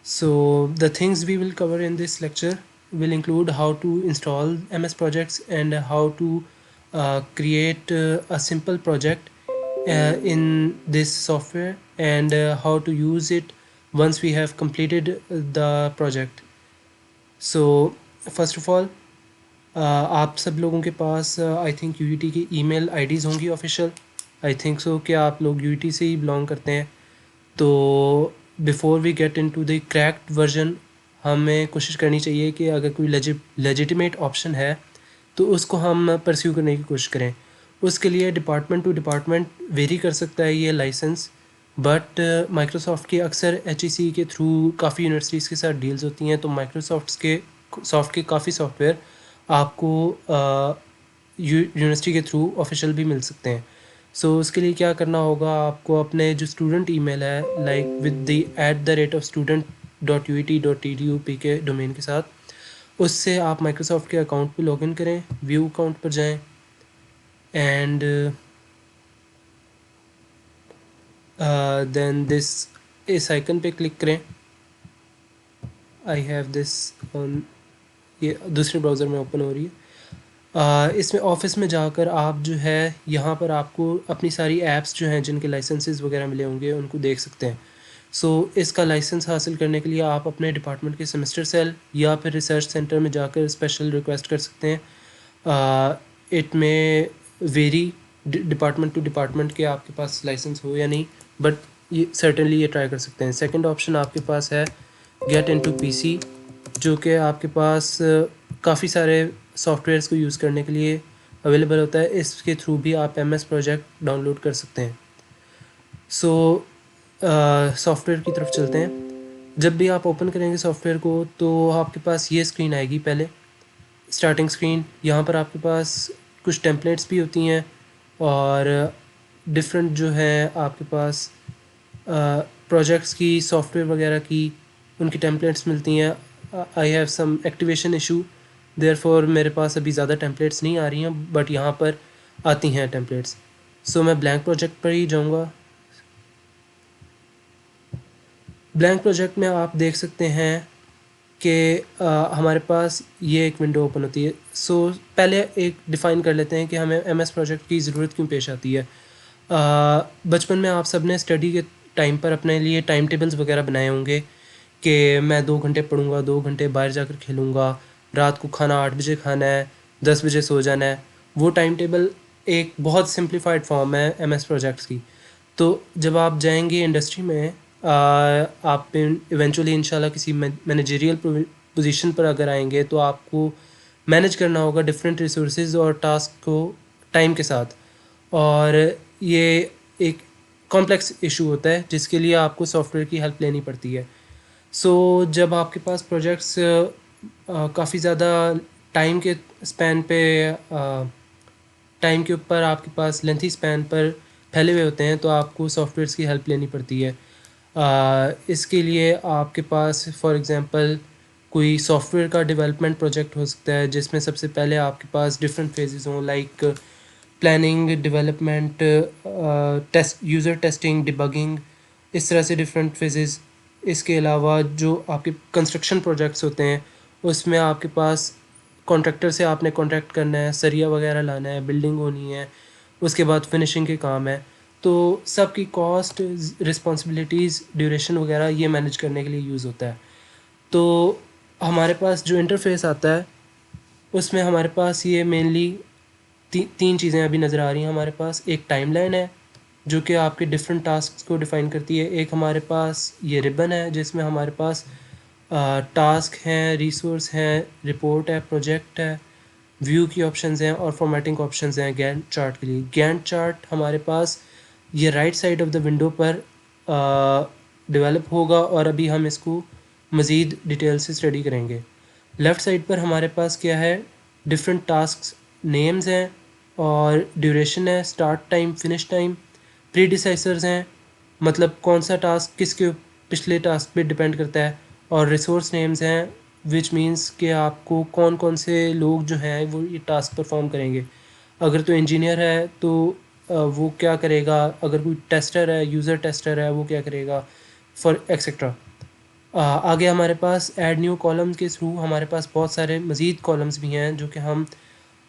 So the things we will cover in this lecture will include how to install MS Projects and how to create a simple project in this software, and how to use it once we have completed the project. So first of all, आप सब लोगों के पास I think UET की email IDs होंगी official. I think so कि आप लोग UET से ही बिलोंग करते हैं। तो before we get into the cracked version, हमें कोशिश करनी चाहिए कि अगर कोई लेजिटिमेट ऑप्शन है तो उसको हम परस्यू करने की कोशिश करें। उसके लिए डिपार्टमेंट टू डिपार्टमेंट वेरी कर सकता है ये लाइसेंस, बट माइक्रोसॉफ्ट के अक्सर एचईसी के थ्रू काफ़ी यूनिवर्सिटीज़ के साथ डील्स होती हैं, तो माइक्रोसॉफ्ट के काफ़ी सॉफ्टवेयर आपको यूनिवर्सिटी के थ्रू ऑफिशियल भी मिल सकते हैं। सो उसके लिए क्या करना होगा, आपको अपने जो स्टूडेंट ईमेल है लाइक विद द @student.uit.edu के डोमेन के साथ, उससे आप माइक्रोसॉफ्ट के अकाउंट पे लॉगिन करें, व्यू अकाउंट पर जाएं एंड देन दिस इस आइकन पे क्लिक करें। आई हैव दिस ऑन, ये दूसरे ब्राउज़र में ओपन हो रही है। इसमें ऑफिस में जाकर आप जो है यहाँ पर आपको अपनी सारी ऐप्स जो हैं जिनके लाइसेंसेस वगैरह मिले होंगे उनको देख सकते हैं। सो इसका लाइसेंस हासिल करने के लिए आप अपने डिपार्टमेंट के सेमेस्टर सेल या फिर रिसर्च सेंटर में जाकर स्पेशल रिक्वेस्ट कर सकते हैं। इट में वेरी डिपार्टमेंट टू डिपार्टमेंट के आपके पास लाइसेंस हो या नहीं, बट ये सर्टेनली ये ट्राई कर सकते हैं। सेकंड ऑप्शन आपके पास है गेट इनटू पीसी, जो कि आपके पास काफ़ी सारे सॉफ्टवेयर्स को यूज़ करने के लिए अवेलेबल होता है। इसके थ्रू भी आप एमएस प्रोजेक्ट डाउनलोड कर सकते हैं। सो सॉफ्टवेयर की तरफ चलते हैं। जब भी आप ओपन करेंगे सॉफ्टवेयर को तो आपके पास ये स्क्रीन आएगी। पहले स्टार्टिंग स्क्रीन, यहाँ पर आपके पास कुछ टेम्पलेट्स भी होती हैं और डिफरेंट जो है आपके पास प्रोजेक्ट्स की, सॉफ्टवेयर वगैरह की उनकी टेम्पलेट्स मिलती हैं। I have some activation issue, therefore मेरे पास अभी ज़्यादा टेम्पलेट्स नहीं आ रही हैं, बट यहाँ पर आती हैं टेम्पलेट्स। सो मैं ब्लैंक प्रोजेक्ट पर ही जाऊँगा। ब्लैंक प्रोजेक्ट में आप देख सकते हैं कि हमारे पास ये एक विंडो ओपन होती है। सो पहले एक डिफ़ाइन कर लेते हैं कि हमें एमएस प्रोजेक्ट की ज़रूरत क्यों पेश आती है। बचपन में आप सब ने स्टडी के टाइम पर अपने लिए टाइम टेबल्स वगैरह बनाए होंगे कि मैं 2 घंटे पढ़ूँगा, 2 घंटे बाहर जाकर खेलूँगा, रात को खाना 8 बजे खाना है, 10 बजे सो जाना है। वो टाइम टेबल एक बहुत सिंप्लीफाइड फॉर्म है एमएस प्रोजेक्ट्स की। तो जब आप जाएंगे इंडस्ट्री में, आप इवेंचुअली इंशाल्लाह किसी मैनेजरियल पोजीशन पर अगर आएंगे तो आपको मैनेज करना होगा डिफरेंट रिसोर्सेज और टास्क को टाइम के साथ, और ये एक कॉम्प्लेक्स इशू होता है जिसके लिए आपको सॉफ्टवेयर की हेल्प लेनी पड़ती है। सो जब आपके पास प्रोजेक्ट्स काफ़ी ज़्यादा टाइम के स्पैन पे टाइम के ऊपर आपके पास लेंथी स्पैन पर फैले हुए होते हैं तो आपको सॉफ्टवेयर्स की हेल्प लेनी पड़ती है। इसके लिए आपके पास फॉर एग्ज़ाम्पल कोई सॉफ्टवेयर का डेवलपमेंट प्रोजेक्ट हो सकता है जिसमें सबसे पहले आपके पास डिफरेंट फेजेस हों, like planning, development, test, user testing, debugging, इस तरह से डिफरेंट फेजेस। इसके अलावा जो आपके कंस्ट्रक्शन प्रोजेक्ट्स होते हैं उसमें आपके पास कॉन्ट्रैक्टर से आपने कॉन्ट्रैक्ट करना है, सरिया वगैरह लाना है, बिल्डिंग होनी है, उसके बाद फिनिशिंग के काम है। तो सबकी कॉस्ट, रिस्पॉन्सिबिलिटीज़, ड्यूरेशन वगैरह ये मैनेज करने के लिए यूज़ होता है। तो हमारे पास जो इंटरफेस आता है उसमें हमारे पास ये मेनली तीन चीज़ें अभी नज़र आ रही हैं। हमारे पास एक टाइमलाइन है जो कि आपके डिफरेंट टास्क को डिफ़ाइन करती है। एक हमारे पास ये रिबन है जिसमें हमारे पास टास्क हैं, रिसोर्स हैं, रिपोर्ट है, प्रोजेक्ट है, व्यू की ऑप्शंस हैं और फॉर्मेटिंग ऑप्शंस हैं गैंट चार्ट के लिए। गैंट चार्ट हमारे पास ये right side of the window पर डेवलप होगा और अभी हम इसको मज़ीद डिटेल से स्टडी करेंगे। लेफ़्ट साइड पर हमारे पास क्या है, डिफरेंट टास्क नेम्स हैं और ड्यूरेशन है, start time, finish time, predecessors हैं, मतलब कौन सा टास्क किसके पिछले टास्क पे डिपेंड करता है, और रिसोर्स नेम्स हैं विच मींस कि आपको कौन कौन से लोग जो हैं वो ये टास्क परफॉर्म करेंगे। अगर तो इंजीनियर है तो वो क्या करेगा, अगर कोई टेस्टर है, यूज़र टेस्टर है, वो क्या करेगा, फॉर एक्सेट्रा। आगे हमारे पास ऐड न्यू कॉलम्स के थ्रू हमारे पास बहुत सारे मज़ीद कॉलम्स भी हैं जो कि हम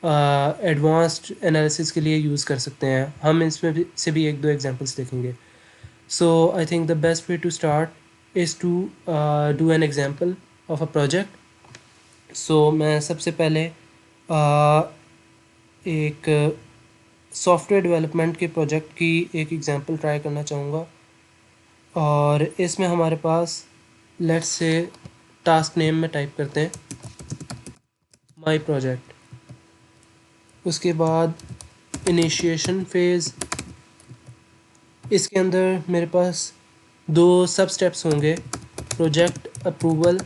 एडवांस्ड एनालिसिस के लिए यूज़ कर सकते हैं। हम इसमें से भी एक दो एग्जांपल्स देखेंगे। So I think the best way to start is to do an example of a project. सो मैं सबसे पहले एक सॉफ्टवेयर डेवलपमेंट के प्रोजेक्ट की एक एग्जांपल ट्राई करना चाहूँगा, और इसमें हमारे पास लेट्स से टास्क नेम में टाइप करते हैं माय प्रोजेक्ट। उसके बाद इनिशिएशन फेज़, इसके अंदर मेरे पास दो सब स्टेप्स होंगे, project approval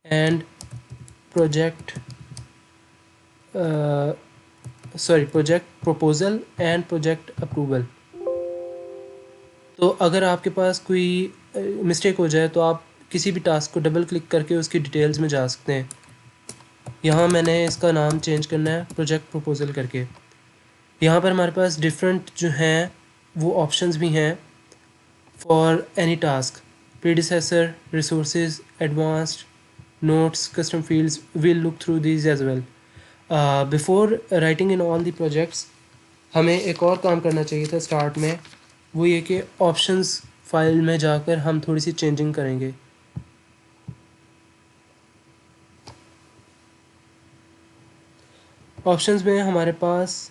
and project project proposal and project approval. तो अगर आपके पास कोई मिस्टेक हो जाए तो आप किसी भी टास्क को डबल क्लिक करके उसकी डिटेल्स में जा सकते हैं। यहाँ मैंने इसका नाम चेंज करना है प्रोजेक्ट प्रपोजल करके। यहाँ पर हमारे पास डिफरेंट जो हैं वो ऑप्शंस भी हैं for any task, predecessor, resources, advanced, notes, custom fields. We'll look through these as well. Before writing in all the projects, हमें एक और काम करना चाहिए था स्टार्ट में, वो ये कि ऑप्शंस फाइल में जाकर हम थोड़ी सी चेंजिंग करेंगे। ऑप्शंस में हमारे पास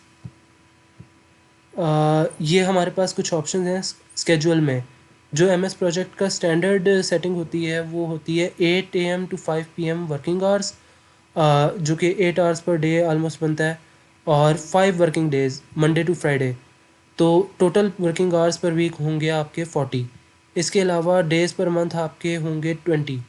ये हमारे पास कुछ ऑप्शंस हैं स्केड्यूल में। जो एमएस प्रोजेक्ट का स्टैंडर्ड सेटिंग होती है वो होती है 8 AM to 5 PM working hours, जो कि 8 आवर्स पर डे आलमोस्ट बनता है, और 5 working days Monday to Friday. तो total working hours per week होंगे आपके 40। इसके अलावा डेज़ पर मंथ आपके होंगे 20।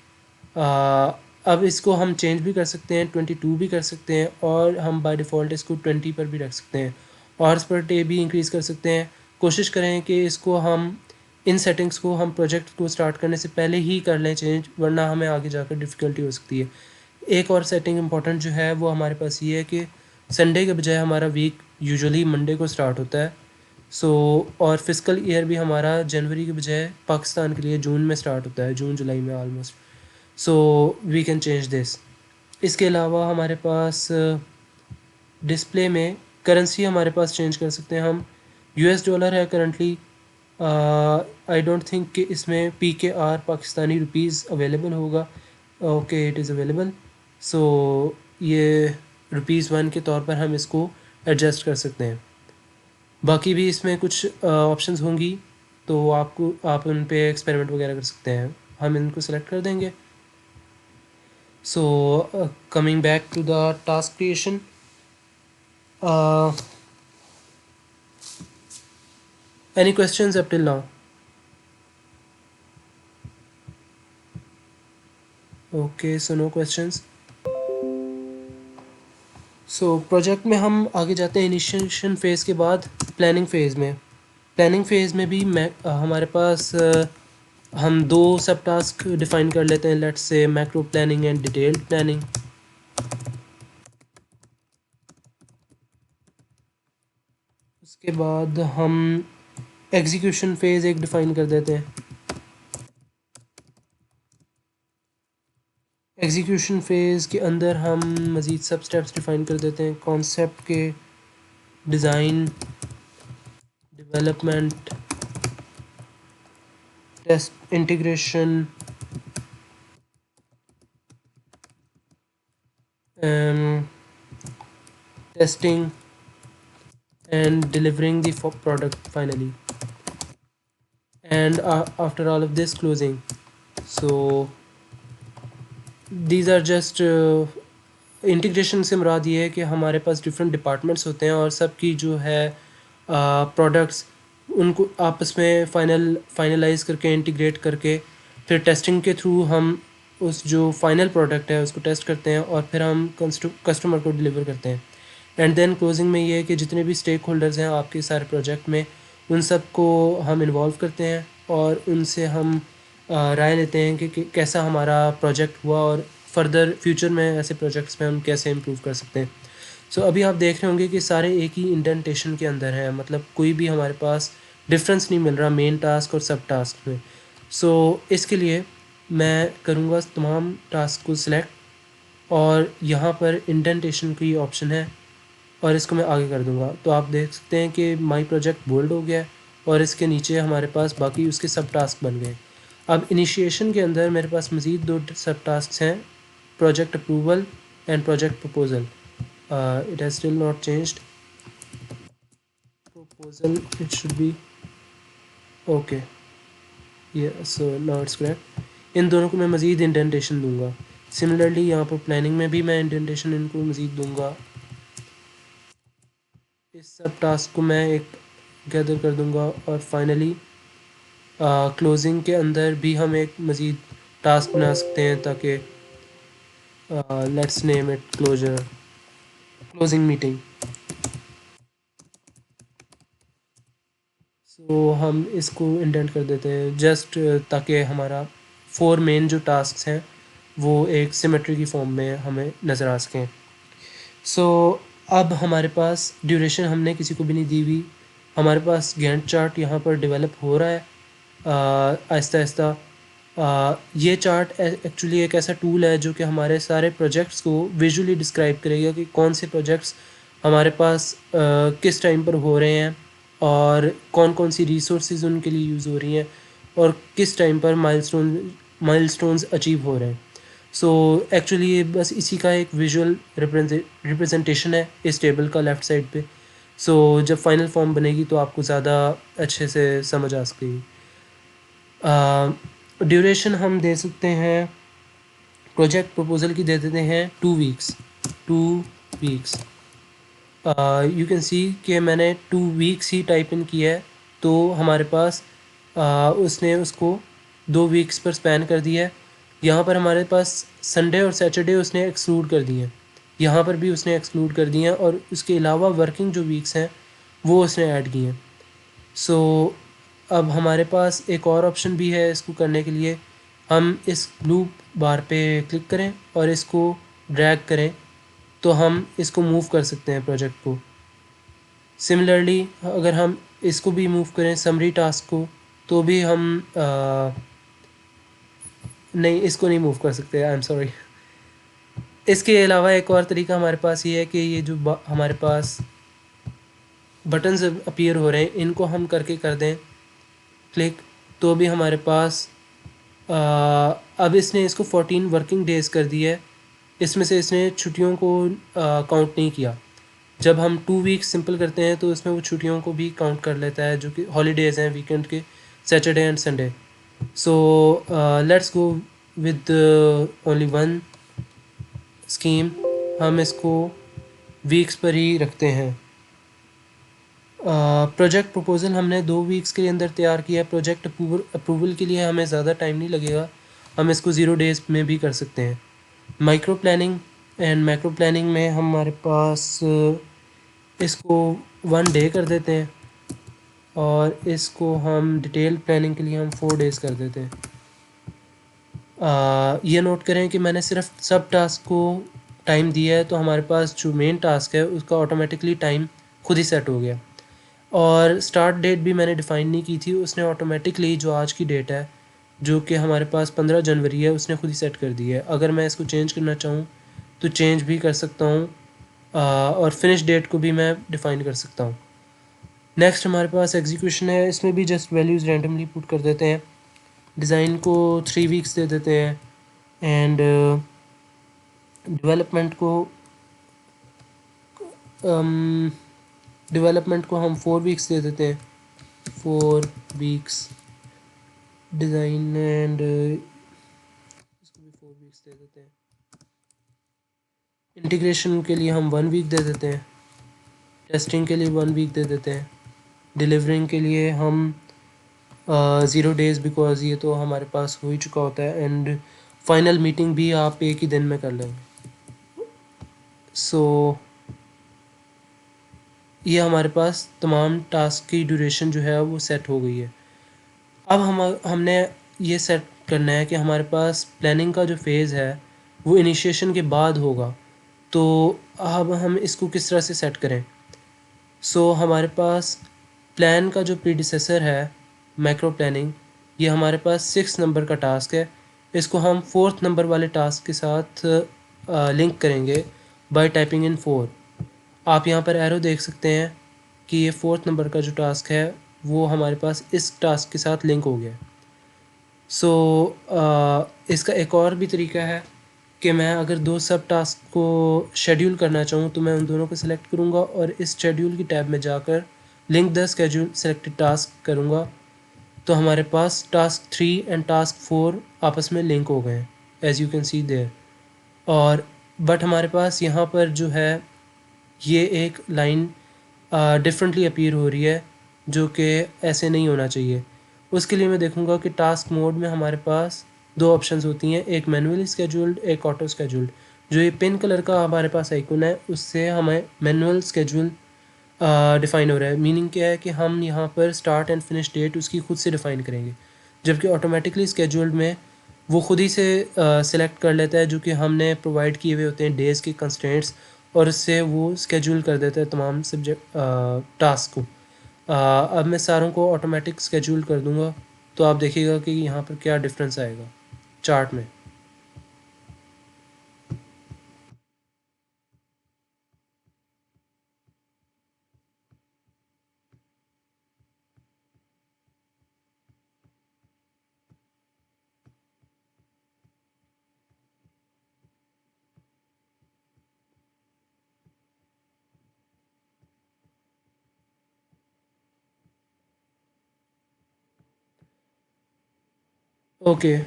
अब इसको हम चेंज भी कर सकते हैं, 22 भी कर सकते हैं, और हम बाय डिफ़ॉल्ट इसको 20 पर भी रख सकते हैं। आवर्स पर डे भी इंक्रीज़ कर सकते हैं। कोशिश करें कि इसको हम इन सेटिंग्स को हम प्रोजेक्ट को स्टार्ट करने से पहले ही कर लें चेंज, वरना हमें आगे जाकर डिफ़िकल्टी हो सकती है। एक और सेटिंग इंपॉर्टेंट जो है वो हमारे पास ये है कि संडे के बजाय हमारा वीक यूजुअली मंडे को स्टार्ट होता है। और फिजिकल ईयर भी हमारा जनवरी के बजाय पाकिस्तान के लिए जून में स्टार्ट होता है, जून जुलाई में almost. So we can change this. इसके अलावा हमारे पास डिस्प्ले में करेंसी हमारे पास चेंज कर सकते हैं हम। यूएस डॉलर है करंटली। आई डोंट थिंक कि इसमें PKR पाकिस्तानी रुपीज़ अवेलेबल होगा। Okay, it is available. So ये ₹1 के तौर पर हम इसको एडजस्ट कर सकते हैं। बाकी भी इसमें कुछ ऑप्शंस होंगी, तो आप उन पे एक्सपेरिमेंट वगैरह कर सकते हैं। हम इनको सेलेक्ट कर देंगे। So coming back to the task creation, any questions up till now? Okay, so no questions. So project में हम आगे जाते हैं इनिशिएशन फ़ेज़ के बाद प्लानिंग फ़ेज़ में। प्लानिंग फ़ेज़ में भी हमारे पास हम दो सब टास्क डिफ़ाइन कर लेते हैं, let's say macro planning and detailed planning. उसके बाद हम एग्जीक्यूशन फ़ेज़ एक डिफ़ाइन कर देते हैं। एग्जीक्यूशन फ़ेज़ के अंदर हम मज़ीद सब स्टेप्स डिफ़ाइन कर देते हैं, कॉन्सेप्ट के, design, development, test, integration, testing, and delivering the product finally, and after all of this, closing. So these are just integration से मुराद ये है कि हमारे पास डिफरेंट डिपार्टमेंट्स होते हैं और सबकी जो है प्रोडक्ट्स उनको आपस में फाइनलाइज करके इंटीग्रेट करके फिर टेस्टिंग के थ्रू हम उस जो फाइनल प्रोडक्ट है उसको टेस्ट करते हैं और फिर हम कस्टमर को डिलीवर करते हैं। एंड देन क्लोजिंग में ये है कि जितने भी स्टेक होल्डर्स हैं आपके सारे प्रोजेक्ट में, उन सब को हम इन्वॉल्व करते हैं और उनसे हम राय लेते हैं कि कैसा हमारा प्रोजेक्ट हुआ और फर्दर फ्यूचर में ऐसे प्रोजेक्ट्स में हम कैसे इम्प्रूव कर सकते हैं। सो अभी आप देख रहे होंगे कि सारे एक ही इंडेंटेशन के अंदर हैं, मतलब कोई भी हमारे पास डिफरेंस नहीं मिल रहा मेन टास्क और सब टास्क में। सो इसके लिए मैं करूँगा तमाम टास्क को सिलेक्ट, और यहाँ पर इंडेंटेशन की ऑप्शन है और इसको मैं आगे कर दूँगा। तो आप देख सकते हैं कि माई प्रोजेक्ट बोल्ड हो गया है और इसके नीचे हमारे पास बाकी उसके सब टास्क बन गए। अब इनिशिएशन के अंदर मेरे पास मज़ीद 2 सब टास्क हैं, project approval and project proposal. It has still not changed. Proposal it should be okay, ये सो नाउ इट्स करेक्ट। इन दोनों को मैं मज़ीद इंडेंटेशन दूंगा। सिमिलरली यहाँ पर प्लानिंग में भी मैं इंडेंटेशन इनको मज़ीद दूंगा। इस सब टास्क को मैं एक गैदर कर दूंगा और फाइनली क्लोजिंग के अंदर भी हम एक मज़ीद टास्क बना सकते हैं ताकि let's name it closing meeting. So हम इसको इंडेंट कर देते हैं जस्ट ताकि हमारा 4 मेन जो टास्क हैं वो एक सिमेट्री की फॉर्म में हमें नज़र आ सकें। सो अब हमारे पास ड्यूरेशन हमने किसी को भी नहीं दी हुई, हमारे पास गैंट चार्ट यहाँ पर डेवलप हो रहा है आहिस्ता आहिस्ता। ये चार्ट एक्चुअली एक ऐसा टूल है जो कि हमारे सारे प्रोजेक्ट्स को विजुअली डिस्क्राइब करेगा कि कौन से प्रोजेक्ट्स हमारे पास किस टाइम पर हो रहे हैं और कौन कौन सी रिसोर्सेज उनके लिए यूज़ हो रही हैं और किस टाइम पर माइलस्टोन्स अचीव हो रहे हैं। सो एक्चुअली ये बस इसी का एक विजुअल रिप्रेजेंटेशन है इस टेबल का लेफ़्ट साइड पे। सो जब फाइनल फॉर्म बनेगी तो आपको ज़्यादा अच्छे से समझ आ सकेगी। ड्यूरेशन हम दे सकते हैं, प्रोजेक्ट प्रपोजल की दे देते हैं 2 वीक्स। 2 वीक्स यू कैन सी कि मैंने 2 वीक्स ही टाइप इन किया है तो हमारे पास उसने उसको 2 वीक्स पर स्पैन कर दिया है। यहाँ पर हमारे पास संडे और सैटरडे उसने एक्सक्लूड कर दिए हैं, यहाँ पर भी उसने एक्सक्लूड कर दिए हैं और उसके अलावा वर्किंग जो वीक्स हैं वो उसने ऐड किए हैं। सो अब हमारे पास एक और ऑप्शन भी है इसको करने के लिए, हम इस लूप बार पे क्लिक करें और इसको ड्रैग करें तो हम इसको मूव कर सकते हैं प्रोजेक्ट को। सिमिलरली अगर हम इसको भी मूव करें समरी टास्क को तो भी हम नहीं, इसको नहीं मूव कर सकते, आई एम सॉरी। इसके अलावा एक और तरीका हमारे पास ये है कि ये जो हमारे पास बटन्स अपीयर हो रहे हैं इनको हम करके कर दें क्लिक, तो भी हमारे पास अब इसने इसको 14 वर्किंग डेज़ कर दिया है, इसमें से इसने छुट्टियों को काउंट नहीं किया। जब हम 2 वीक्स सिंपल करते हैं तो इसमें वो छुट्टियों को भी काउंट कर लेता है जो कि हॉलीडेज़ हैं वीकेंड के, Saturday and Sunday. So let's go with only one scheme, हम इसको वीक्स पर ही रखते हैं। प्रोजेक्ट प्रपोजल हमने 2 वीक्स के अंदर तैयार किया है। प्रोजेक्ट अप्रूवल के लिए हमें ज़्यादा टाइम नहीं लगेगा, हम इसको 0 डेज़ में भी कर सकते हैं। Micro planning and macro planning में हमारे पास इसको 1 डे कर देते हैं और इसको हम डिटेल प्लानिंग के लिए हम 4 डेज़ कर देते हैं। ये नोट करें कि मैंने सिर्फ सब टास्क को टाइम दिया है तो हमारे पास जो मेन टास्क है उसका ऑटोमेटिकली टाइम खुद ही सेट हो गया और स्टार्ट डेट भी मैंने डिफ़ाइन नहीं की थी, उसने ऑटोमेटिकली जो आज की डेट है जो कि हमारे पास 15 जनवरी है उसने खुद ही सेट कर दी है। अगर मैं इसको चेंज करना चाहूँ तो चेंज भी कर सकता हूँ और फिनिश डेट को भी मैं डिफ़ाइन कर सकता हूँ। नेक्स्ट हमारे पास एग्जीक्यूशन है, इसमें भी जस्ट वैल्यूज़ रैंडमली पुट कर देते हैं। डिज़ाइन को 3 वीक्स दे देते हैं एंड डेवलपमेंट को हम 4 वीक्स दे देते हैं। 4 वीक्स डिज़ाइन एंड इसको भी 4 वीक्स दे देते हैं। इंटीग्रेशन के लिए हम 1 वीक दे देते हैं, टेस्टिंग के लिए 1 वीक दे देते हैं, डिलीवरिंग के लिए हम 0 डेज़ बिकॉज ये तो हमारे पास हो ही चुका होता है एंड फाइनल मीटिंग भी आप एक ही दिन में कर लेंगे। सो ये हमारे पास तमाम टास्क की ड्यूरेशन जो है वो सेट हो गई है। अब हमने ये सेट करना है कि हमारे पास प्लानिंग का जो फेज़ है वो इनिशिएशन के बाद होगा, तो अब हम इसको किस तरह से सेट करें। सो हमारे पास प्लान का जो प्रीडिसेसर है मैक्रो प्लानिंग, ये हमारे पास 6 नंबर का टास्क है, इसको हम 4th नंबर वाले टास्क के साथ लिंक करेंगे बाय टाइपिंग इन 4। आप यहाँ पर एरो देख सकते हैं कि ये 4th नंबर का जो टास्क है वो हमारे पास इस टास्क के साथ लिंक हो गया। सो इसका एक और भी तरीका है कि मैं अगर दो सब टास्क को शेड्यूल करना चाहूँ तो मैं उन दोनों को सिलेक्ट करूँगा और इस शेड्यूल की टैब में जाकर link the schedule selected task करूँगा, तो हमारे पास टास्क 3 एंड टास्क 4 आपस में लिंक हो गए हैं, as you can see there. और बट हमारे पास यहाँ पर जो है ये एक लाइन डिफरेंटली अपीयर हो रही है, जो कि ऐसे नहीं होना चाहिए। उसके लिए मैं देखूँगा कि टास्क मोड में हमारे पास दो ऑप्शंस होती हैं, एक मैनुअली स्केड्यूल्ड, एक ऑटो स्केड्यूल्ड। जो ये पिन कलर का हमारे पास आइकन है उससे हमें मैनुअल स्केड्यूल डिफ़ाइन हो रहा है। मीनिंग क्या है कि हम यहाँ पर स्टार्ट एंड फिनिश डेट उसकी खुद से डिफ़ाइन करेंगे, जबकि ऑटोमेटिकली स्केड्यूल्ड में वो खुद ही से सिलेक्ट कर लेता है, जो कि हमने प्रोवाइड किए हुए होते हैं डेज़ के कंस्ट्रेंट्स, और उससे वो स्केड्यूल कर देता है तमाम सब्जेक्ट टास्क को। अब मैं सारों को ऑटोमेटिक स्केड्यूल कर दूंगा, तो आप देखिएगा कि यहाँ पर क्या डिफरेंस आएगा चार्ट में। Okay,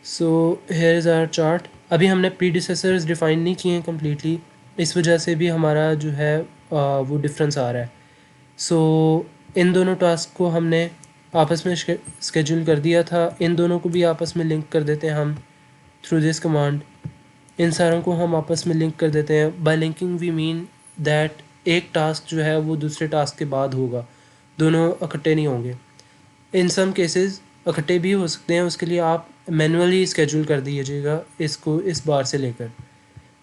so here is our chart. अभी हमने प्रीडिसेसर्स डिफ़ाइन नहीं किए हैं कम्प्लीटली, इस वजह से भी हमारा जो है वो डिफरेंस आ रहा है। सो इन दोनों टास्क को हमने आपस में स्केड्यूल कर दिया था, इन दोनों को भी आपस में लिंक कर देते हैं हम थ्रू दिस कमांड। इन सारों को हम आपस में लिंक कर देते हैं। By linking we mean that एक टास्क जो है वो दूसरे टास्क के बाद होगा, दोनों इकट्ठे नहीं होंगे। इन सम केसेस इकट्ठे भी हो सकते हैं, उसके लिए आप मैनुअली स्केड्यूल कर दीजिएगा इसको इस बार से लेकर।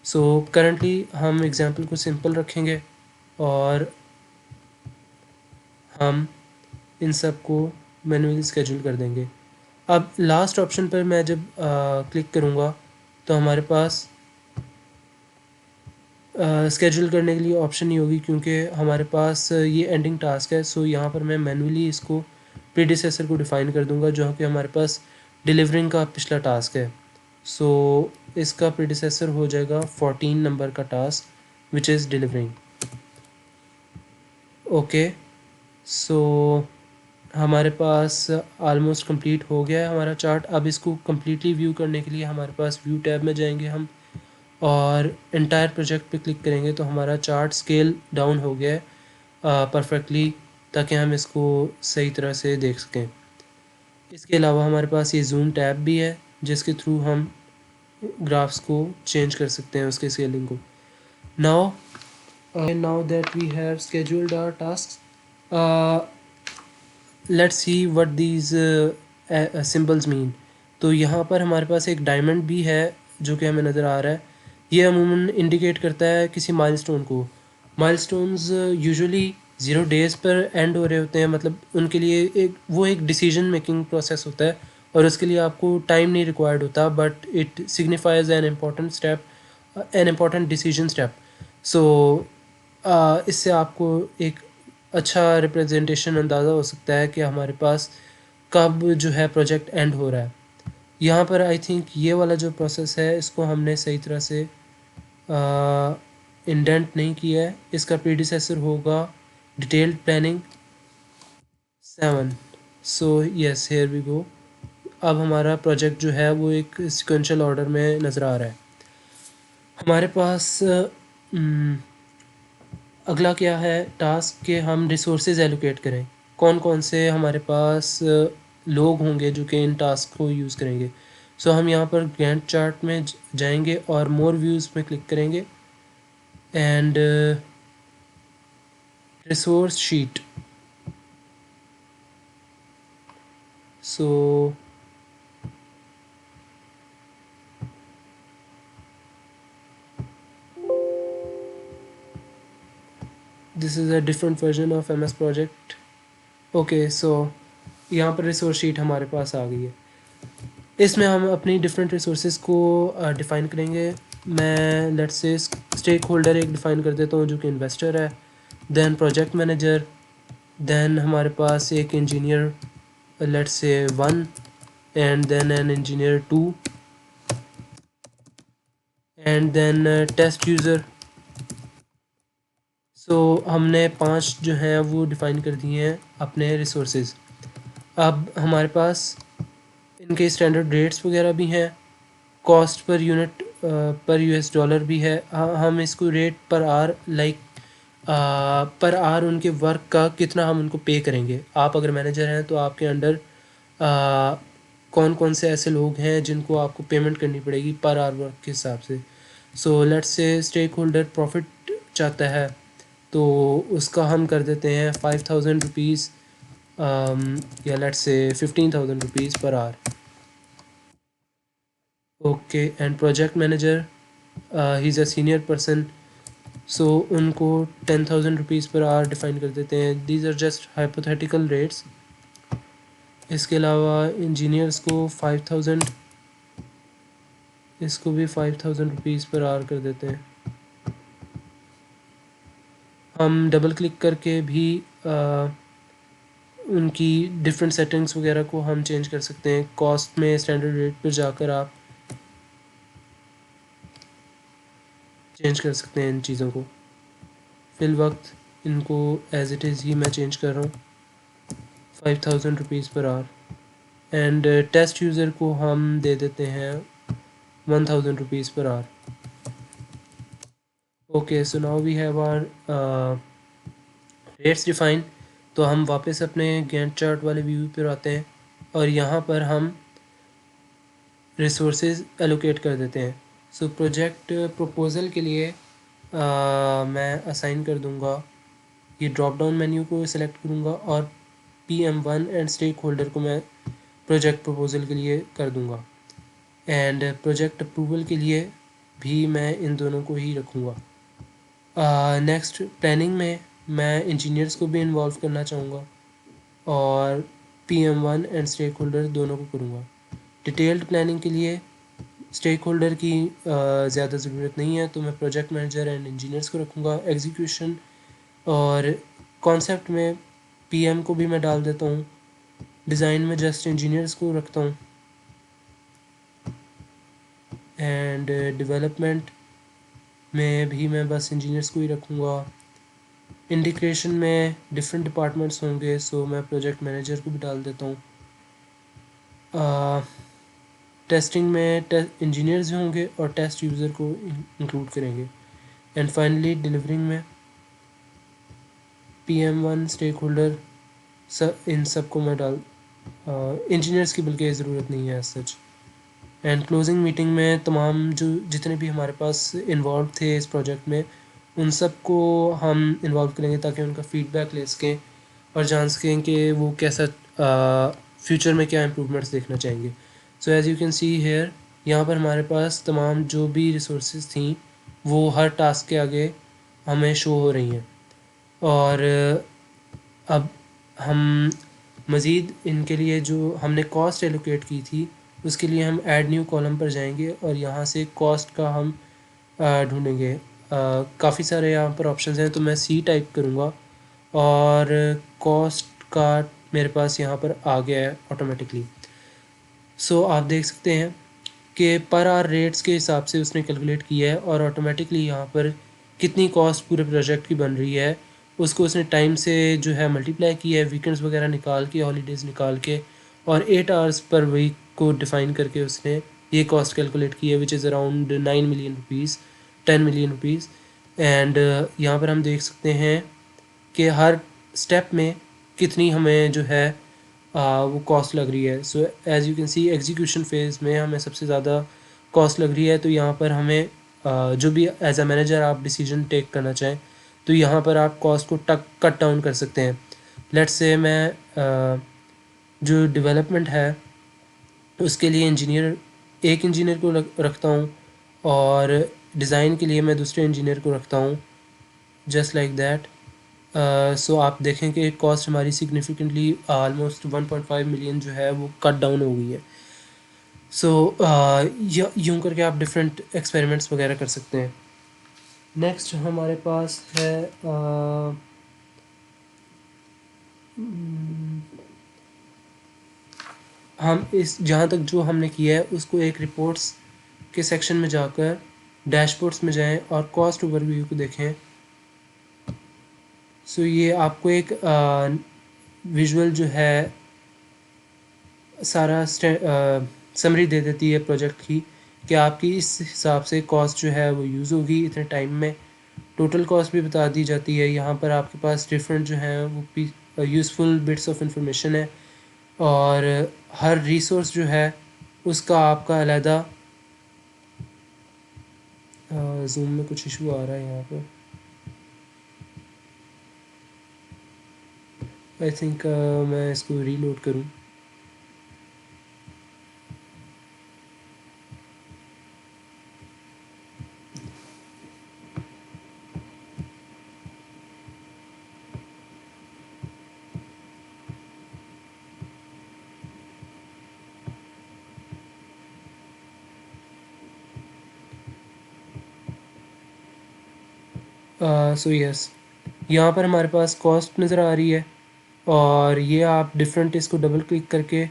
सो करंटली हम एग्जांपल को सिंपल रखेंगे और हम इन सब को मैनुअली स्केड्यूल कर देंगे। अब लास्ट ऑप्शन पर मैं जब क्लिक करूँगा तो हमारे पास स्केड्यूल करने के लिए ऑप्शन नहीं होगी, क्योंकि हमारे पास ये एंडिंग टास्क है। सो यहाँ पर मैं मैनुअली इसको प्रीडिसेसर को डिफ़ाइन कर दूँगा, जो कि हमारे पास डिलीवरिंग का पिछला टास्क है। सो इसका प्रीडिसेसर हो जाएगा 14 नंबर का task which is delivering. Okay, so हमारे पास आलमोस्ट कंप्लीट हो गया है हमारा चार्ट। अब इसको कम्प्लीटली व्यू करने के लिए हमारे पास व्यू टैब में जाएंगे हम और इंटायर प्रोजेक्ट पे क्लिक करेंगे, तो हमारा चार्ट स्केल डाउन हो गया है परफेक्टली, ताकि हम इसको सही तरह से देख सकें। इसके अलावा हमारे पास ये जूम टैब भी है, जिसके थ्रू हम ग्राफ्स को चेंज कर सकते हैं, उसके स्केलिंग को। Now that we have scheduled our task, let's see what these symbols mean. तो यहाँ पर हमारे पास एक डायमंड भी है जो कि हमें नज़र आ रहा है। ये अमूमन इंडिकेट करता है किसी माइलस्टोन को। माइलस्टोन्स यूजुअली 0 डेज़ पर एंड हो रहे होते हैं, मतलब उनके लिए एक डिसीजन मेकिंग प्रोसेस होता है, और उसके लिए आपको टाइम नहीं रिक्वायर्ड होता, but it signifies an important step, an important decision step. So इससे आपको एक अच्छा रिप्रेजेंटेशन अंदाज़ा हो सकता है कि हमारे पास कब जो है प्रोजेक्ट एंड हो रहा है। यहाँ पर आई थिंक ये वाला जो प्रोसेस है इसको हमने सही तरह से इंडेंट नहीं किया है। इसका प्रीडिसेसर होगा detailed planning 7। So yes, here we go. अब हमारा प्रोजेक्ट जो है वो एक सिक्वेंशियल ऑर्डर में नज़र आ रहा है। हमारे पास अगला क्या है टास्क के हम रिसोर्सेज एलोकेट करें, कौन कौन से हमारे पास लोग होंगे जो कि इन टास्क को यूज़ करेंगे। सो हम यहाँ पर गैंट चार्ट में जाएंगे और मोर व्यूज़ में क्लिक करेंगे and resource sheet. So this is a different version of MS Project. Okay, so यहाँ पर रिसोर्स शीट हमारे पास आ गई है। इसमें हम अपनी डिफरेंट रिसोर्सेज को डिफ़ाइन करेंगे। मैं लेट्स से स्टेक होल्डर एक डिफ़ाइन कर देता हूँ जो कि इन्वेस्टर है, देन प्रोजेक्ट मैनेजर, देन हमारे पास एक engineer let's say 1 and then an engineer 2 and then test user. So हमने 5 जो हैं वो डिफ़ाइन कर दिए हैं अपने रिसोर्सेज। अब हमारे पास इनके स्टैंडर्ड रेट्स वगैरह भी हैं, कॉस्ट पर यूनिट पर यूएस डॉलर भी है। हम इसको रेट पर आर लाइक पर आर उनके वर्क का कितना हम उनको पे करेंगे। आप अगर मैनेजर हैं तो आपके अंडर कौन कौन से ऐसे लोग हैं जिनको आपको पेमेंट करनी पड़ेगी पर आर वर्क के हिसाब से। So let's say stakeholder profit चाहता है तो उसका हम कर देते हैं 5,000 रुपीज़ या let's say 15,000 rupees per hour. Okay, and project manager he is a senior person, so उनको 10,000 रुपीज़ पर आवर डिफ़ाइन कर देते हैं। These are just hypothetical rates. इसके अलावा इंजीनियर्स को 5,000, इसको भी 5,000 रुपीज़ पर आवर कर देते हैं। हम डबल क्लिक करके भी उनकी डिफरेंट सेटिंग्स वगैरह को हम चेंज कर सकते हैं। कॉस्ट में स्टैंडर्ड रेट पर जाकर आप चेंज कर सकते हैं इन चीज़ों को। फिल वक्त इनको एज इट इज़ ही मैं चेंज कर रहा हूँ 5,000 rupees per our. And test user को हम दे देते हैं 1,000 rupees per hour. Okay, so now we have our rates define. तो हम वापस अपने गैंट चार्ट वाले व्यू पर आते हैं और यहाँ पर हम रिसोर्सेज एलोकेट कर देते हैं। सो प्रोजेक्ट प्रपोज़ल के लिए मैं असाइन कर दूँगा, ये ड्रॉप डाउन मेन्यू को सिलेक्ट करूँगा और PM1 एंड स्टेक होल्डर को मैं प्रोजेक्ट प्रपोज़ल के लिए कर दूँगा। एंड प्रोजेक्ट अप्रूवल के लिए भी मैं इन दोनों को ही रखूँगा। नेक्स्ट प्लानिंग में मैं इंजीनियर्स को भी इन्वॉल्व करना चाहूँगा और PM1 एंड स्टेक होल्डर दोनों को करूँगा। डिटेल्ड प्लानिंग के लिए स्टेक होल्डर की ज़्यादा ज़रूरत नहीं है तो मैं प्रोजेक्ट मैनेजर एंड इंजीनियर्स को रखूँगा। एग्जीक्यूशन और कॉन्सेप्ट में PM को भी मैं डाल देता हूँ। डिज़ाइन में जस्ट इंजीनियर्स को रखता हूँ एंड डेवलपमेंट में भी मैं बस इंजीनियर्स को ही रखूँगा। इंटीग्रेशन में डिफरेंट डिपार्टमेंट्स होंगे सो मैं प्रोजेक्ट मैनेजर को भी डाल देता हूँ। टेस्टिंग में इंजीनियर्स भी होंगे और टेस्ट यूज़र को इंक्लूड करेंगे। एंड फाइनली डिलीवरिंग में PM1 स्टेक होल्डर इन सब को मैं डाल इंजीनियर्स की बल्कि ज़रूरत नहीं है as such. And closing meeting में तमाम जो जितने भी हमारे पास इन्वॉल्व थे इस प्रोजेक्ट में उन सब को हम इन्वॉल्व करेंगे ताकि उनका फीडबैक ले सकें और जान सकें कि वो कैसा फ्यूचर में क्या इम्प्रूवमेंट्स देखना चाहेंगे। So as you can see here, यहाँ पर हमारे पास तमाम जो भी रिसोर्सेज थी वो हर टास्क के आगे हमें शो हो रही हैं। और अब हम मज़ीद इनके लिए जो हमने कॉस्ट एलोकेट की थी उसके लिए हम ऐड न्यू कॉलम पर जाएंगे और यहाँ से कॉस्ट का हम ढूँढेंगे। काफ़ी सारे यहाँ पर ऑप्शंस हैं तो मैं C टाइप करूँगा और कॉस्ट का मेरे पास यहाँ पर आ गया है ऑटोमेटिकली। सो आप देख सकते हैं कि पर आवर रेट्स के हिसाब से उसने कैलकुलेट किया है और ऑटोमेटिकली यहाँ पर कितनी कॉस्ट पूरे प्रोजेक्ट की बन रही है उसको उसने टाइम से जो है मल्टीप्लाई किया है, वीकेंड्स वगैरह निकाल के, हॉलीडेज़ निकाल के और 8 आवर्स पर वीक को डिफ़ाइन करके उसने ये कॉस्ट कैलकुलेट की है which is around 9 million rupees, 10 million rupees. And यहाँ पर हम देख सकते हैं कि हर स्टेप में कितनी हमें जो है वो कॉस्ट लग रही है। सो as you can C execution phase में हमें सबसे ज़्यादा कॉस्ट लग रही है। तो यहाँ पर हमें जो भी एज अ मैनेजर आप डिसीजन टेक करना चाहें तो यहाँ पर आप कॉस्ट को कट डाउन कर सकते हैं। लेट्स से मैं जो डेवलपमेंट है उसके लिए एक इंजीनियर को रखता हूँ और डिज़ाइन के लिए मैं दूसरे इंजीनियर को रखता हूँ, जस्ट लाइक दैट। सो आप देखें कि कॉस्ट हमारी सिग्निफिकेंटली ऑलमोस्ट 1.5 मिलियन जो है वो कट डाउन हो गई है। सो यूँ करके आप डिफरेंट एक्सपेरिमेंट्स वगैरह कर सकते हैं। नेक्स्ट हमारे पास है हम इस जहाँ तक जो हमने किया है उसको एक रिपोर्ट्स के सेक्शन में जाकर डैशबोर्ड्स में जाएं और कॉस्ट ओवरव्यू को देखें। सो ये आपको एक विजुअल जो है सारा समरी दे देती है प्रोजेक्ट की कि आपकी इस हिसाब से कॉस्ट जो है वो यूज़ होगी इतने टाइम में। टोटल कॉस्ट भी बता दी जाती है। यहाँ पर आपके पास डिफरेंट जो हैं वो यूज़फुल बिट्स ऑफ इंफॉर्मेशन है और हर रिसोर्स जो है उसका आपका अलहदा जूम में कुछ इशू आ रहा है यहाँ पर। आई थिंक मैं इसको रीलोड करूँ। सो यस, यहाँ पर हमारे पास कॉस्ट नज़र आ रही है और ये आप डिफरेंट इसको डबल क्लिक करके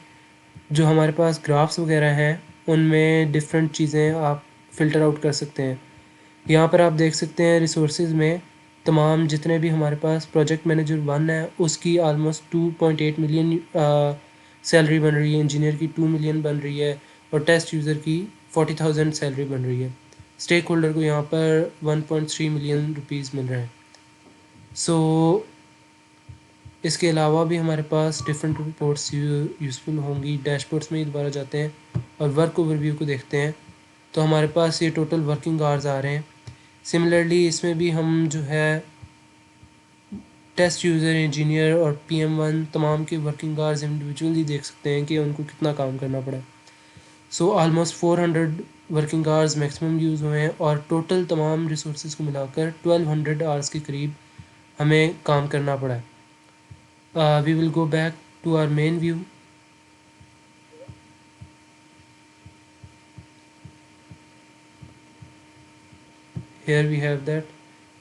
जो हमारे पास ग्राफ्स वगैरह हैं उनमें डिफरेंट चीज़ें आप फ़िल्टर आउट कर सकते हैं। यहाँ पर आप देख सकते हैं रिसोर्सेज में तमाम जितने भी हमारे पास प्रोजेक्ट मैनेजर 1 है उसकी आलमोस्ट 2.8 मिलियन सैलरी बन रही है, इंजीनियर की 2 मिलियन बन रही है और टेस्ट यूज़र की 40,000 सैलरी बन रही है। स्टेक होल्डर को यहाँ पर 1.3 मिलियन रुपीज़ मिल रहे हैं। सो इसके अलावा भी हमारे पास डिफरेंट रिपोर्ट्स यूज़फुल होंगी। डैशबोर्ड्स में ही दोबारा जाते हैं और वर्क ओवरव्यू को देखते हैं तो हमारे पास ये टोटल वर्किंग आवर्स आ रहे हैं। सिमिलरली इसमें भी हम जो है टेस्ट यूज़र, इंजीनियर और PM1 तमाम के वर्किंग आवर्स इंडिविजुअली देख सकते हैं कि उनको कितना काम करना पड़ा। So almost 400 working hours maximum use हुए हैं और टोटल तमाम रिसोर्सेज को मिलाकर 1200 आवर्स के करीब हमें काम करना पड़ा है। We will go back to our main view. Here we have that.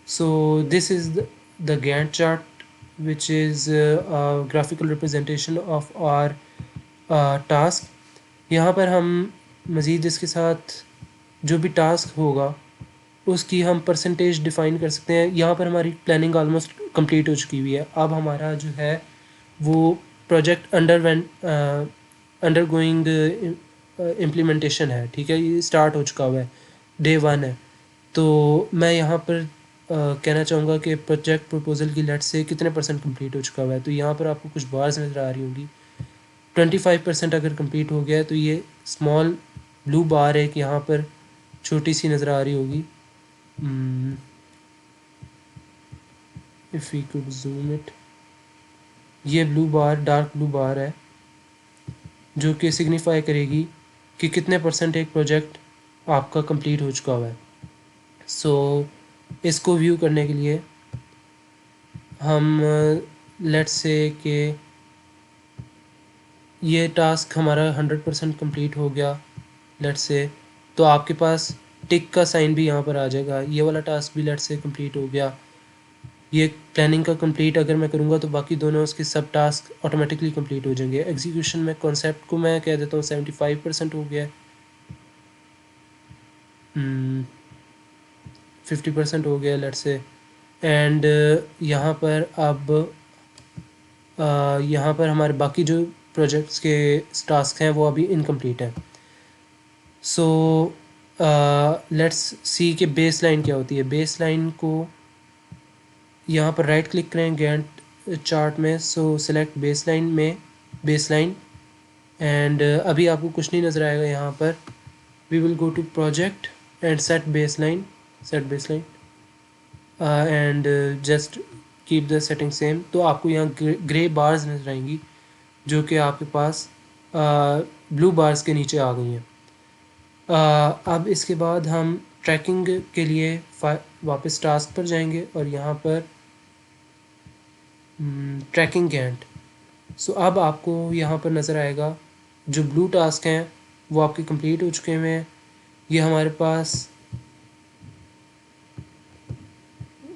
So this is the Gantt chart, which is a graphical representation of our task. यहाँ पर हम मज़ीद इसके साथ जो भी टास्क होगा उसकी हम परसेंटेज डिफ़ाइन कर सकते हैं। यहाँ पर हमारी प्लानिंग ऑलमोस्ट कंप्लीट हो चुकी हुई है। अब हमारा जो है वो प्रोजेक्ट अंडर गोइंग इम्प्लीमेंटेशन है। ठीक है, ये स्टार्ट हो चुका हुआ है, डे 1 है। तो मैं यहाँ पर कहना चाहूँगा कि प्रोजेक्ट प्रपोजल की लेट से कितने परसेंट कंप्लीट हो चुका हुआ है। तो यहाँ पर आपको कुछ बार्स नज़र आ रही होंगी। 25% अगर कंप्लीट हो गया है तो ये स्मॉल ब्लू बार एक यहाँ पर छोटी सी नज़र आ रही होगी। If we could zoom it, ये blue bar dark blue bar है जो कि सिग्निफाई करेगी कि कितने परसेंट एक प्रोजेक्ट आपका कंप्लीट हो चुका हुआ है। सो इसको व्यू करने के लिए हम लेट्स से कि ये टास्क हमारा 100% कंप्लीट हो गया लेट्स से, तो आपके पास टिक का साइन भी यहाँ पर आ जाएगा। ये वाला टास्क भी लेट्स से कंप्लीट हो गया। ये प्लानिंग का कंप्लीट अगर मैं करूँगा तो बाकी दोनों उसके सब टास्क ऑटोमेटिकली कंप्लीट हो जाएंगे। एग्जीक्यूशन में कॉन्सेप्ट को मैं कह देता हूँ 75% हो गया है, 50% हो गया लेट्स से। एंड यहाँ पर अब यहाँ पर हमारे बाकी जो प्रोजेक्ट्स के टास्क हैं वो अभी इनकम्प्लीट हैं। सो लेट्स सी कि बेस लाइन क्या होती है। बेस लाइन को यहाँ पर राइट क्लिक करें गैंट चार्ट में, सो सेलेक्ट बेस लाइन में बेस लाइन। एंड अभी आपको कुछ नहीं नज़र आएगा यहाँ पर। We will go to project and set baseline and just keep the setting same. तो आपको यहाँ ग्रे बार्स नज़र आएंगी जो कि आपके पास ब्लू बार्स के नीचे आ गई हैं। अब इसके बाद हम ट्रैकिंग के लिए वापस टास्क पर जाएंगे और यहाँ पर ट्रैकिंग गैंट। सो अब आपको यहाँ पर नज़र आएगा जो ब्लू टास्क हैं वो आपके कंप्लीट हो चुके हैं। ये हमारे पास,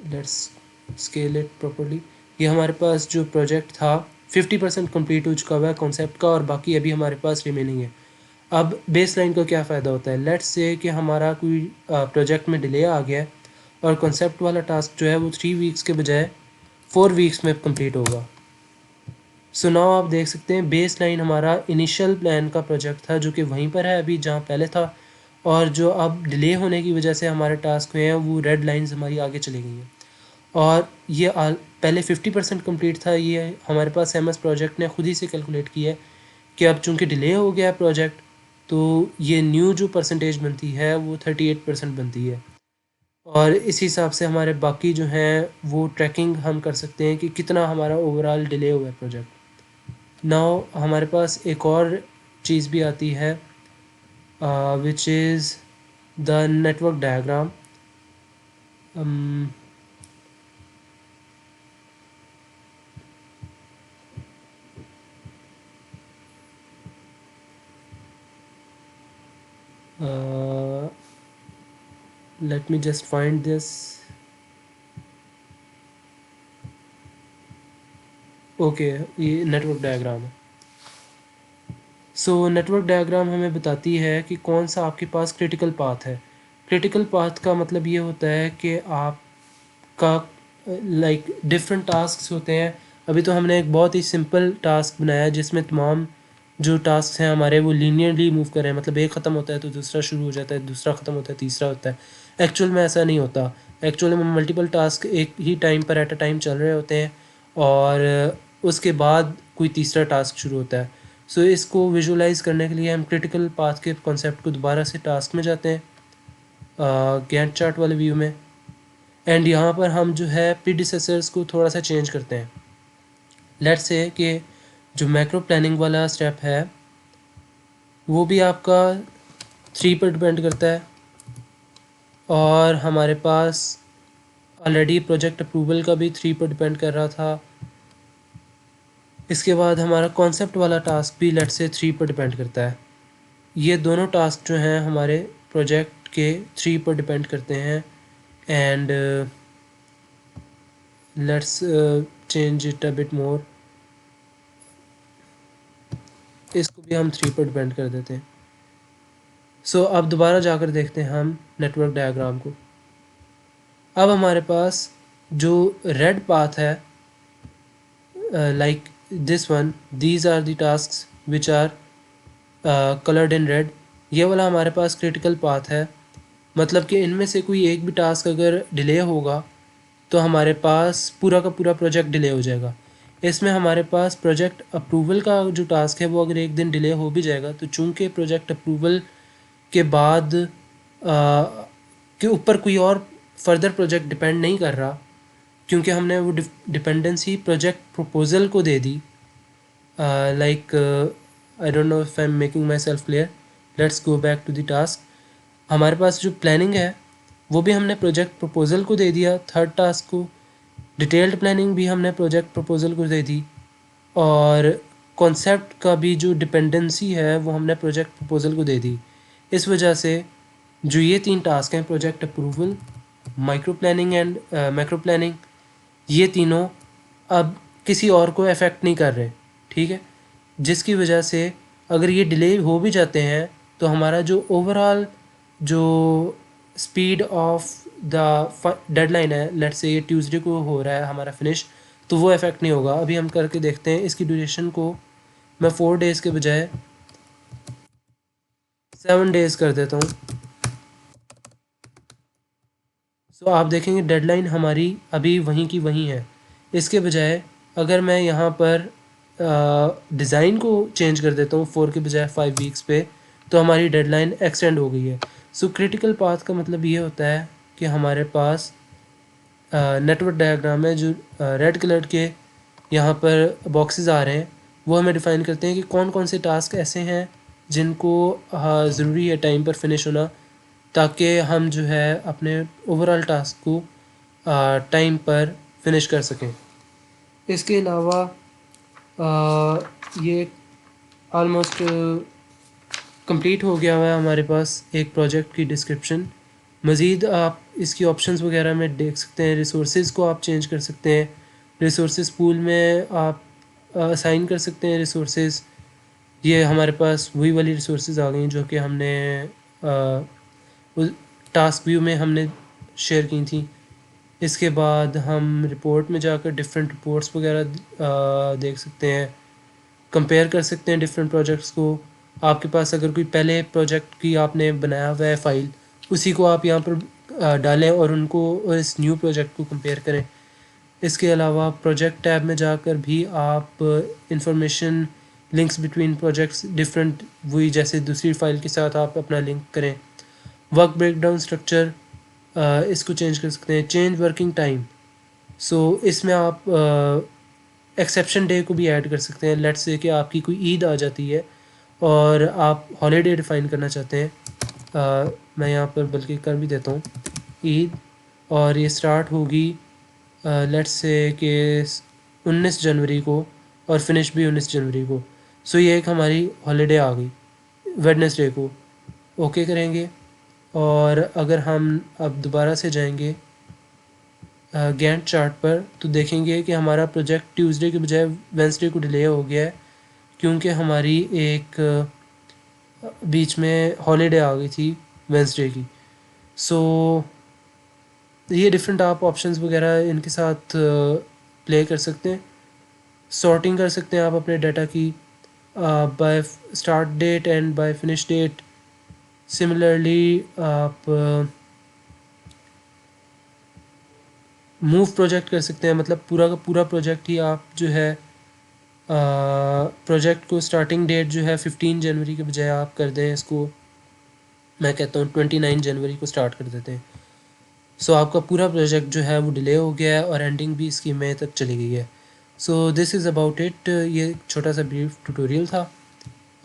लेट्स स्केल इट प्रॉपर्ली, ये हमारे पास जो प्रोजेक्ट था 50% कंप्लीट हो चुका हुआ है कॉन्सेप्ट का, और बाकी अभी हमारे पास रिमेनिंग है। अब बेस लाइन का क्या फ़ायदा होता है, लेट्स से कि हमारा कोई प्रोजेक्ट में डिले आ गया है और कॉन्सेप्ट वाला टास्क जो है वो 3 वीक्स के बजाय 4 वीक्स में कंप्लीट होगा। सो नाउ आप देख सकते हैं बेस लाइन हमारा इनिशियल प्लान का प्रोजेक्ट था जो कि वहीं पर है अभी जहाँ पहले था, और जो अब डिले होने की वजह से हमारे टास्क हुए हैं वो रेड लाइंस हमारी आगे चली गई हैं। और ये पहले 50% कंप्लीट था, ये हमारे पास एम एस प्रोजेक्ट ने खुद ही से कैलकुलेट किया है कि अब चूँकि डिले हो गया है प्रोजेक्ट, तो ये न्यू जो परसेंटेज बनती है वो 38% बनती है। और इस हिसाब से हमारे बाकी जो हैं वो ट्रैकिंग हम कर सकते हैं कि कितना हमारा ओवरऑल डिले हुआ है प्रोजेक्ट। नाउ हमारे पास एक और चीज़ भी आती है which is the network diagram. let me just find this. Okay ये नेटवर्क डायग्राम है। सो नेटवर्क डायग्राम हमें बताती है कि कौन सा आपके पास क्रिटिकल पाथ है। क्रिटिकल पाथ का मतलब ये होता है कि आपका लाइक डिफरेंट टास्क होते हैं। अभी तो हमने एक बहुत ही सिंपल टास्क बनाया है जिसमें तमाम जो टास्क हैं हमारे वो लीनियरली मूव कर रहे हैं, मतलब एक ख़त्म होता है तो दूसरा शुरू हो जाता है, दूसरा ख़त्म होता है तीसरा होता है। एक्चुअल में ऐसा नहीं होता। एक्चुअल में मल्टीपल टास्क एक ही टाइम पर एट अ टाइम चल रहे होते हैं और उसके बाद कोई तीसरा टास्क शुरू होता है। सो इसको विजुलाइज करने के लिए हम क्रिटिकल पाथ के कॉन्सेप्ट को दोबारा से टास्क में जाते हैं गैंट चार्ट वाले व्यू में, एंड यहाँ पर हम जो है प्रीडिसेसर्स को थोड़ा सा चेंज करते हैं। लेट्स से कि जो मैक्रो प्लानिंग वाला स्टेप है वो भी आपका 3 पर डिपेंड करता है, और हमारे पास ऑलरेडी प्रोजेक्ट अप्रूवल का भी 3 पर डिपेंड कर रहा था। इसके बाद हमारा कॉन्सेप्ट वाला टास्क भी लेट्स से 3 पर डिपेंड करता है। ये दोनों टास्क जो हैं हमारे प्रोजेक्ट के 3 पर डिपेंड करते हैं, and let's change it a bit more, इसको भी हम 3 पर डिपेंड कर देते हैं। सो अब दोबारा जाकर देखते हैं हम नेटवर्क डायग्राम को। अब हमारे पास जो रेड पाथ है like this one, these are the tasks which are coloured in red, ये वाला हमारे पास क्रिटिकल पाथ है। मतलब कि इनमें से कोई एक भी टास्क अगर डिले होगा तो हमारे पास पूरा का पूरा प्रोजेक्ट डिले हो जाएगा। इसमें हमारे पास प्रोजेक्ट अप्रूवल का जो टास्क है वो अगर एक दिन डिले हो भी जाएगा तो चूंकि प्रोजेक्ट अप्रूवल के बाद के ऊपर कोई और फर्दर प्रोजेक्ट डिपेंड नहीं कर रहा, क्योंकि हमने वो डिपेंडेंसी प्रोजेक्ट प्रपोजल को दे दी। Like I don't know if I am making myself clear. Let's go back to the task. हमारे पास जो प्लानिंग है वो भी हमने प्रोजेक्ट प्रपोजल को दे दिया थर्ड टास्क को, डिटेल्ड प्लानिंग भी हमने प्रोजेक्ट प्रपोजल को दे दी, और कॉन्सेप्ट का भी जो डिपेंडेंसी है वो हमने प्रोजेक्ट प्रपोजल को दे दी। इस वजह से जो ये 3 टास्क हैं project approval, micro planning and macro planning, ये तीनों अब किसी और को अफेक्ट नहीं कर रहे, ठीक है। जिसकी वजह से अगर ये डिले हो भी जाते हैं तो हमारा जो ओवरऑल जो स्पीड ऑफ द डेडलाइन है, लेट्स से ये ट्यूसडे को हो रहा है हमारा फिनिश, तो वो इफेक्ट नहीं होगा। अभी हम करके देखते हैं। इसकी ड्यूरेशन को मैं 4 डेज़ के बजाय 7 डेज़ कर देता हूँ। सो आप देखेंगे डेडलाइन हमारी अभी वहीं की वहीं है। इसके बजाय अगर मैं यहाँ पर डिज़ाइन को चेंज कर देता हूँ 4 के बजाय 5 वीक्स पे, तो हमारी डेडलाइन एक्सटेंड हो गई है। सो क्रिटिकल पाथ का मतलब ये होता है कि हमारे पास नेटवर्क डायग्राम में जो रेड कलर के यहाँ पर बॉक्सेस आ रहे हैं वो हमें डिफ़ाइन करते हैं कि कौन कौन से टास्क ऐसे हैं जिनको ज़रूरी है टाइम पर फिनिश होना, ताकि हम जो है अपने ओवरऑल टास्क को टाइम पर फिनिश कर सकें। इसके अलावा ये ऑलमोस्ट कंप्लीट हो गया हुआ है हमारे पास एक प्रोजेक्ट की डिस्क्रिप्शन। मज़ीद आप इसकी ऑप्शंस वगैरह में देख सकते हैं। रिसोर्सेज को आप चेंज कर सकते हैं। रिसोर्सेज पूल में आप असाइन कर सकते हैं रिसोर्सेज। ये हमारे पास वही वाली रिसोर्सेज आ गई जो कि हमने टास्क व्यू में हमने शेयर की थी। इसके बाद हम रिपोर्ट में जाकर डिफरेंट रिपोर्ट्स वगैरह देख सकते हैं, कंपेयर कर सकते हैं डिफरेंट प्रोजेक्ट्स को। आपके पास अगर कोई पहले प्रोजेक्ट की आपने बनाया हुआ है फ़ाइल, उसी को आप यहाँ पर डालें और उनको इस न्यू प्रोजेक्ट को कंपेयर करें। इसके अलावा प्रोजेक्ट टैब में जाकर भी आप information, links between projects different, वही जैसे दूसरी फ़ाइल के साथ आप अपना लिंक करें। वर्क ब्रेकडाउन स्ट्रक्चर, इसको चेंज कर सकते हैं। चेंज वर्किंग टाइम, सो इसमें आप एक्सेप्शन डे को भी ऐड कर सकते हैं। लेट्स से कि आपकी कोई ईद आ जाती है और आप हॉलीडे डिफ़ाइन करना चाहते हैं। मैं यहाँ पर बल्कि कर भी देता हूँ ईद, और ये स्टार्ट होगी लेट्स से कि 19 जनवरी को और फिनिश भी 19 जनवरी को। सो ये एक हमारी हॉलीडे आ गई वेडनेसडे को। ओके करेंगे, और अगर हम अब दोबारा से जाएंगे गैंट चार्ट पर तो देखेंगे कि हमारा प्रोजेक्ट ट्यूसडे के बजाय वेंसडे को डिले हो गया है, क्योंकि हमारी एक बीच में हॉलीडे आ गई थी वेंसडे की। सो ये डिफरेंट आप ऑप्शंस वगैरह इनके साथ प्ले कर सकते हैं। सॉर्टिंग कर सकते हैं आप अपने डाटा की by start date and by finish date. Similarly आप मूव प्रोजेक्ट कर सकते हैं, मतलब पूरा का पूरा प्रोजेक्ट ही आप जो है प्रोजेक्ट को स्टार्टिंग डेट जो है 15 जनवरी के बजाय आप कर दें इसको, मैं कहता हूँ 29 जनवरी को स्टार्ट कर देते हैं। सो आपका पूरा प्रोजेक्ट जो है वो डिले हो गया है और एंडिंग भी इसकी मई तक चली गई है। So this is about it. ये एक छोटा सा ब्रीफ ट्यूटोरियल था।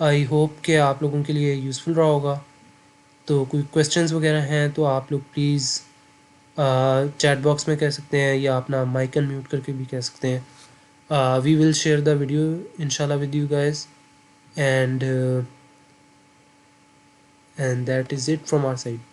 आई होप कि आप लोगों के लिए यूज़फुल रहा होगा। तो कोई क्वेश्चंस वगैरह हैं तो आप लोग प्लीज़ चैट बॉक्स में कह सकते हैं, या अपना माइक अनम्यूट करके भी कह सकते हैं। We will share the video इंशाल्लाह with you guys, and that is it from our side.